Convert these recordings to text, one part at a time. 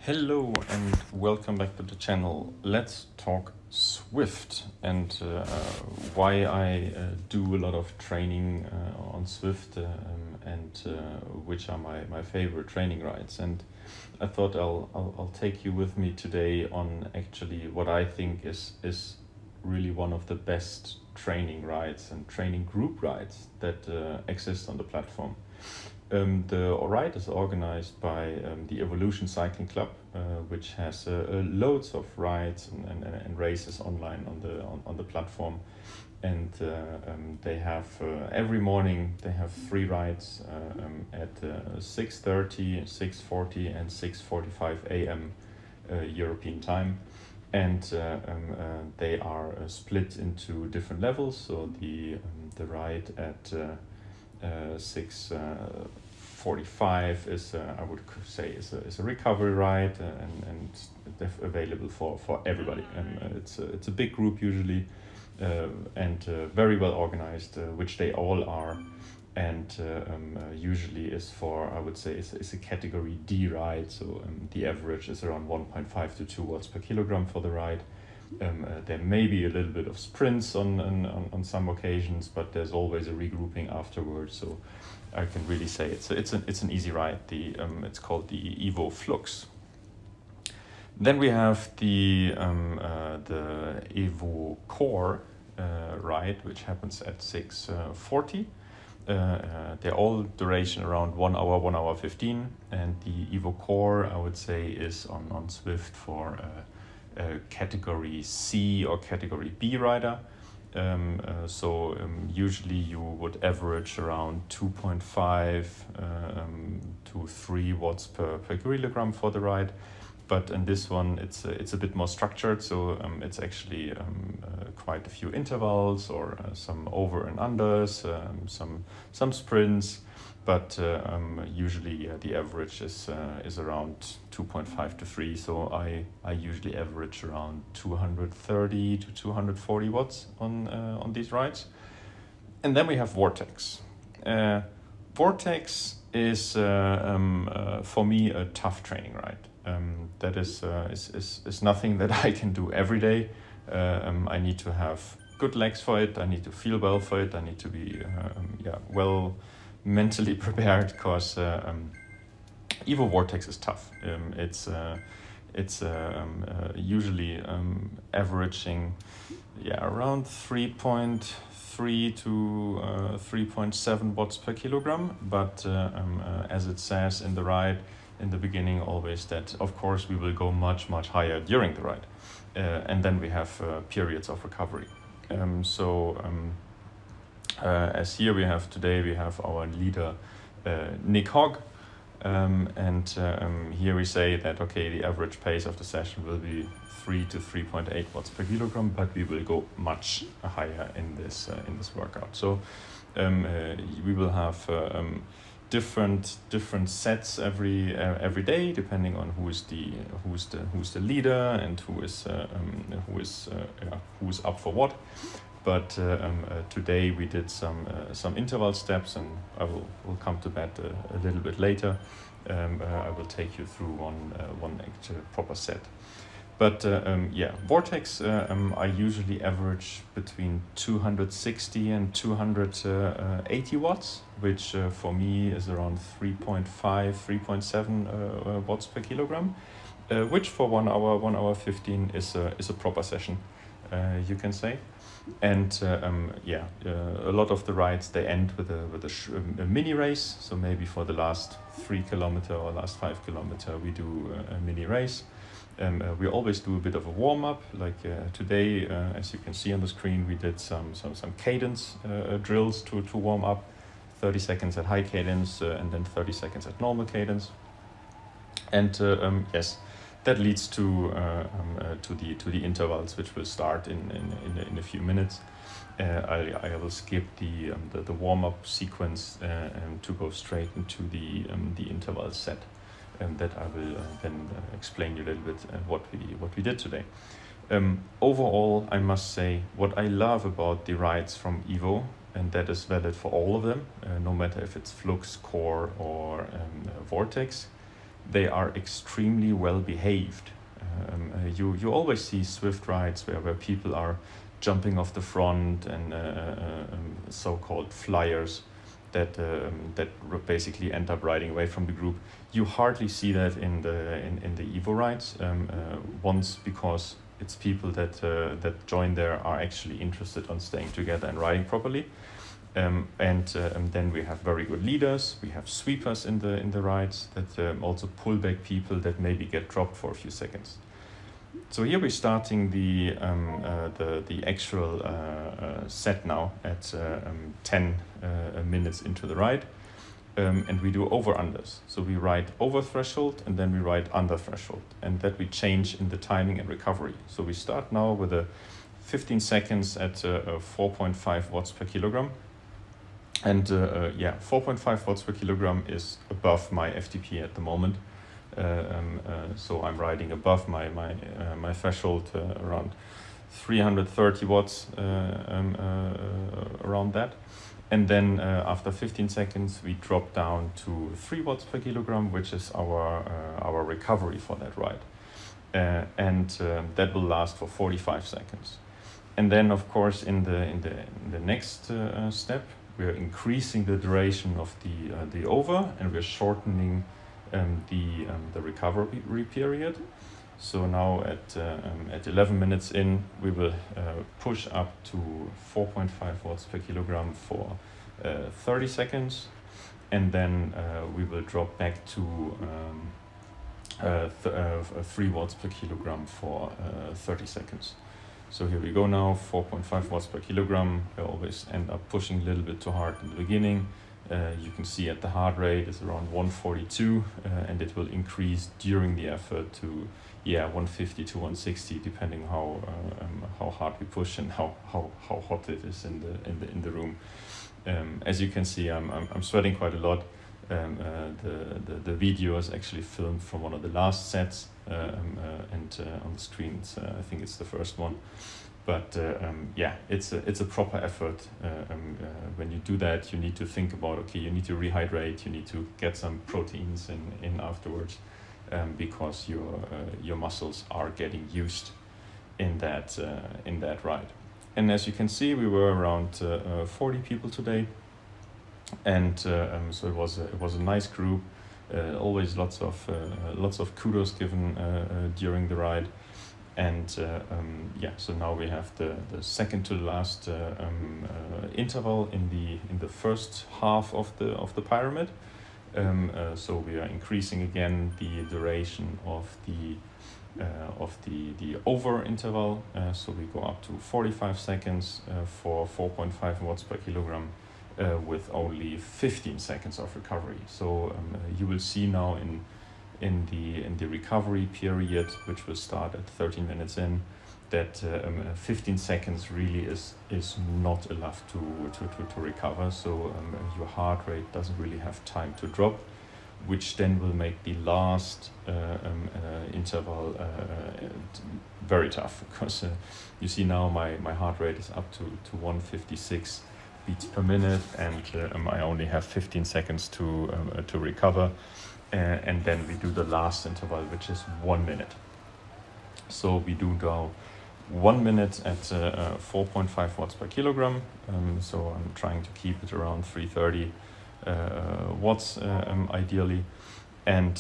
Hello and welcome back to the channel. Let's talk Swift and why I do a lot of training on Swift and which are my favorite training rides. And I thought I'll take you with me today on actually what I think is really one of the best training rides and training group rides that exist on the platform. The ride is organized by the Evolution Cycling Club, which has loads of rides and races online on the platform, and they have every morning they have 3 rides at 6:30, 6:40, and 6:45 a.m. European time, and they are split into different levels. So the ride at 6:45 is I would say is a recovery ride and available for everybody. It's a big group usually and very well organized, which they all are, and usually is for, I would say, is a category D ride. So the average is around 1.5 to 2 watts per kilogram for the ride. There may be a little bit of sprints on some occasions, but there's always a regrouping afterwards. So I can really say it's an easy ride. It's called the Evo Flux. Then we have the Evo Core ride, which happens at 6:40. They're all duration around 1 hour, 1 hour 15, and the Evo Core, I would say, is on Swift for category C or category B rider. Usually you would average around 2.5 to 3 watts per kilogram for the ride, but in this one it's a bit more structured. So it's actually quite a few intervals or some over and unders, some sprints, but usually the average is around 2.5 to 3. So I usually average around 230 to 240 watts on these rides. And then we have Vortex. Vortex is for me a tough training ride. That is nothing that I can do every day. I need to have good legs for it. I need to feel well for it. I need to be well mentally prepared, because Evo Vortex is tough. It's usually averaging around 3.3 to 3.7 watts per kilogram, but as it says in the ride in the beginning always, that of course we will go much higher during the ride, and then we have periods of recovery. As here we have our leader Nick Hogg, and here we say that the average pace of the session will be 3 to 3.8 watts per kilogram, but we will go much higher in this workout. So we will have different sets every day, depending on who is the leader and who is up for what. But today we did some interval steps, and we'll come to that a little bit later. I will take you through one actual proper set. But Vortex, I usually average between 260 and 280 watts, which for me is around 3.5, 3.7 watts per kilogram, which for 1 hour, 1 hour 15 is a proper session, you can say. And a lot of the rides, they end with a mini race. So maybe for the last 3 kilometer or last 5 kilometer we do a mini race. We always do a bit of a warm-up, like today, as you can see on the screen, we did some cadence drills to warm up, 30 seconds at high cadence and then 30 seconds at normal cadence. And yes, that leads to the intervals, which will start in a few minutes. I will skip the warm-up sequence to go straight into the interval set, and that I will then explain you a little bit what we did today. Overall, I must say what I love about the rides from Evo, and that is valid for all of them, no matter if it's Flux, Core, or Vortex, they are extremely well behaved. You always see Swift rides where people are jumping off the front and so-called flyers that basically end up riding away from the group. You hardly see that in the Evo rides. Once, because it's people that join there are actually interested on staying together and riding properly. And then we have very good leaders. We have sweepers in the rides that also pull back people that maybe get dropped for a few seconds. So here we're starting the actual set now at 10 minutes into the ride, and we do over-unders. So we ride over threshold and then we ride under threshold, and that we change in the timing and recovery. So we start now with a 15 seconds at 4.5 watts per kilogram. And 4.5 watts per kilogram is above my FTP at the moment. So I'm riding above my threshold, around 330 watts, around that. And then after 15 seconds, we drop down to 3 watts per kilogram, which is our recovery for that ride. And that will last for 45 seconds. And then, of course, in the next step, we're increasing the duration of the over, and we're shortening the recovery period. So now at 11 minutes in, we will push up to 4.5 watts per kilogram for 30 seconds, and then we will drop back to 3 watts per kilogram for 30 seconds. So here we go now, 4.5 watts per kilogram. I always end up pushing a little bit too hard in the beginning. You can see at the heart rate is around 142, and it will increase during the effort to 150 to 160, depending how hard we push and how hot it is in the room. As you can see, I'm sweating quite a lot. The video is actually filmed from one of the last sets, and on the screen I think it's the first one. But it's a proper effort. When you do that, you need to think about, okay, you need to rehydrate, you need to get some proteins in afterwards, because your muscles are getting used in that ride. And as you can see, we were around 40 people today, and so it was a nice group. Always lots of kudos given during the ride. And so now we have the second to the last interval in the first half of the pyramid. So we are increasing again the duration of the over interval. So we go up to 45 seconds for 4.5 watts per kilogram, with only 15 seconds of recovery. So you will see now in the recovery period, which will start at 13 minutes in, that 15 seconds really is not enough to recover. So your heart rate doesn't really have time to drop, which then will make the last interval very tough, because you see now my heart rate is up to 156 beats per minute, and I only have 15 seconds to recover. And then we do the last interval, which is 1 minute. So we do now 1 minute at 4.5 watts per kilogram. So I'm trying to keep it around 330 watts ideally. And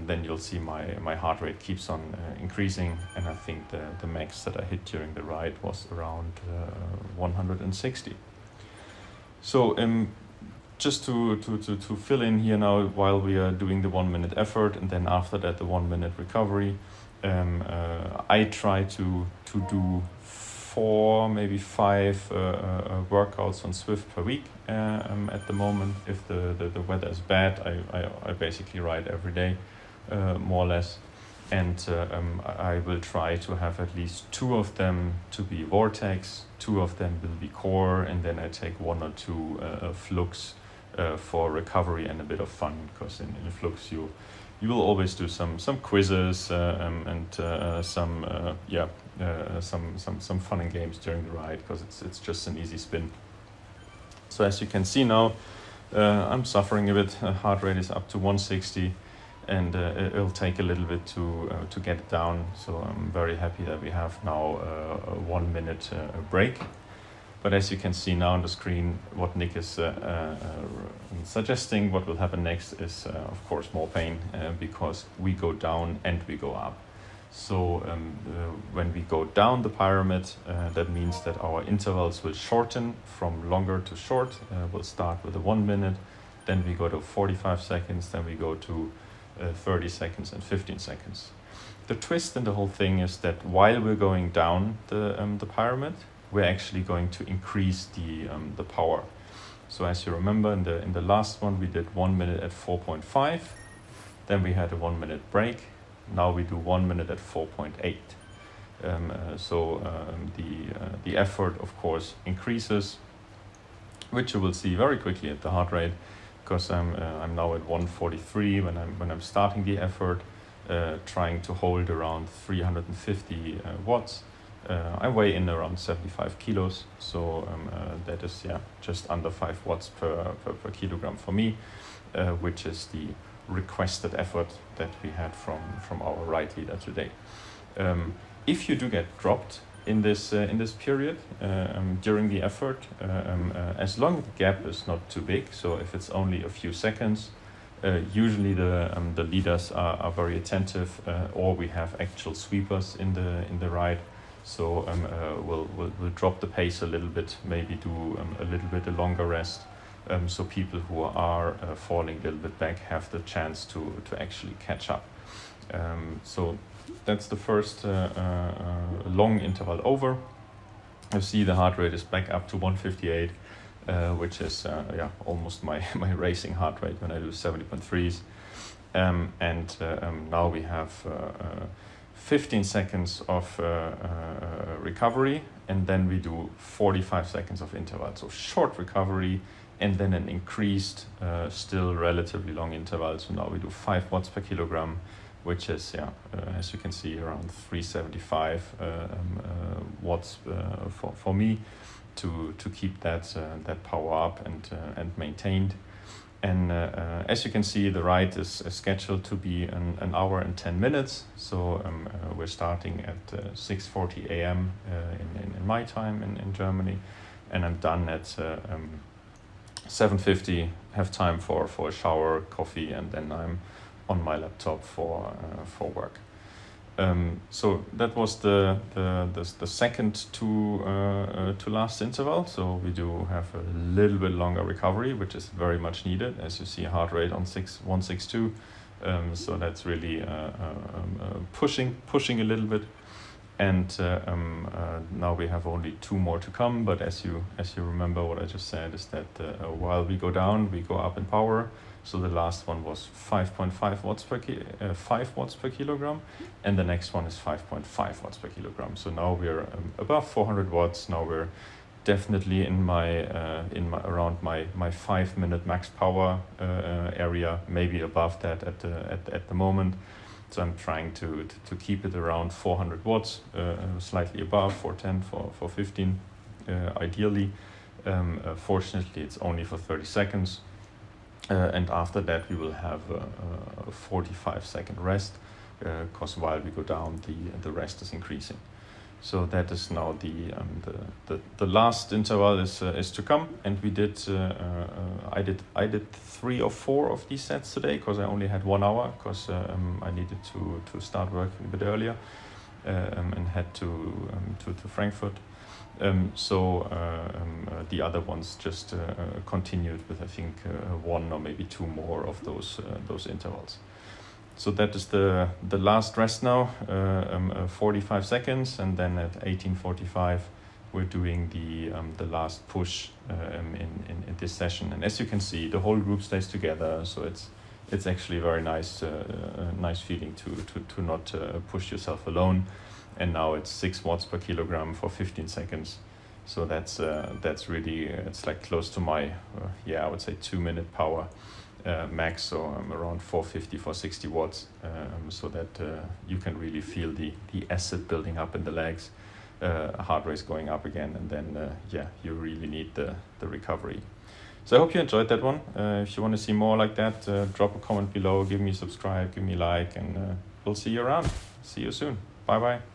then you'll see my heart rate keeps on increasing. And I think the max that I hit during the ride was around 160. So just to fill in here now, while we are doing the 1 minute effort, and then after that the 1 minute recovery, I try to do 4, maybe 5 workouts on Swift per week at the moment. If the weather is bad, I basically ride every day, more or less. And I will try to have at least 2 of them to be Vortex, 2 of them will be Core, and then I take 1 or 2 Flux for recovery and a bit of fun, because in Flux you will always do some quizzes and some fun and games during the ride, because it's just an easy spin. So as you can see now, I'm suffering a bit. Heart rate is up to 160, and it'll take a little bit to get it down. So I'm very happy that we have now a 1 minute break. But as you can see now on the screen, what Nick is suggesting, what will happen next is, of course, more pain because we go down and we go up. So when we go down the pyramid, that means that our intervals will shorten from longer to short. We'll start with a 1 minute, then we go to 45 seconds, then we go to 30 seconds and 15 seconds. The twist in the whole thing is that while we're going down the pyramid, we're actually going to increase the power. So as you remember, in the last one, we did 1 minute at 4.5. Then we had a 1 minute break. Now we do 1 minute at 4.8. The effort, of course, increases, which you will see very quickly at the heart rate, because I'm now at 143 when I'm starting the effort, trying to hold around 350 watts. I weigh in around 75 kilos, so that is just under 5 watts per kilogram for me, which is the requested effort that we had from our right leader today. If you do get dropped in this period during the effort, as long as the gap is not too big, so if it's only a few seconds, usually the leaders are very attentive, or we have actual sweepers in the ride. So we'll drop the pace a little bit, maybe do a little bit a longer rest, so people who are falling a little bit back have the chance to actually catch up. So that's the first long interval over. You see the heart rate is back up to 158, which is almost my racing heart rate when I do 70.3s. Now we have 15 seconds of recovery, and then we do 45 seconds of interval. So short recovery, and then an increased, still relatively long interval. So now we do 5 watts per kilogram, which is, as you can see, around 375 watts for me to keep that power up and maintained. And as you can see, the ride is scheduled to be an hour and 10 minutes. So we're starting at 6:40 a.m. in my time in Germany, and I'm done at 7:50. Have time for a shower, coffee, and then I'm on my laptop for work. So that was the second to last interval. So we do have a little bit longer recovery, which is very much needed. As you see, heart rate on 162. So that's really pushing a little bit. And now we have only 2 more to come. But as you remember, what I just said is that while we go down, we go up in power. So the last one was 5.5 watts 5 watts per kilogram, and the next one is 5.5 watts per kilogram. So now we're above 400 watts. Now we're definitely in around my 5 minute max power area, maybe above that at the moment. So I'm trying to keep it around 400 watts, slightly above 410, 415, ideally. Fortunately, it's only for 30 seconds. And after that, we will have a 45-second rest, because while we go down, the rest is increasing. So that is now the last interval is to come, and we did I did 3 or 4 of these sets today, because I only had 1 hour, because I needed to start working a bit earlier and head to Frankfurt. The other ones just continued with, I think, 1 or maybe 2 more of those intervals. So that is the last rest now, 45 seconds, and then at 18:45 we're doing the last push in this session. And as you can see, the whole group stays together, so it's actually a very nice feeling to not push yourself alone. And now it's 6 watts per kilogram for 15 seconds. So that's really, it's like close to my, I would say 2 minute power max. So I'm around 450, 460 watts. So that you can really feel the acid building up in the legs, heart rate going up again. And then, you really need the recovery. So I hope you enjoyed that one. If you want to see more like that, drop a comment below, give me a subscribe, give me a like, and we'll see you around. See you soon. Bye bye.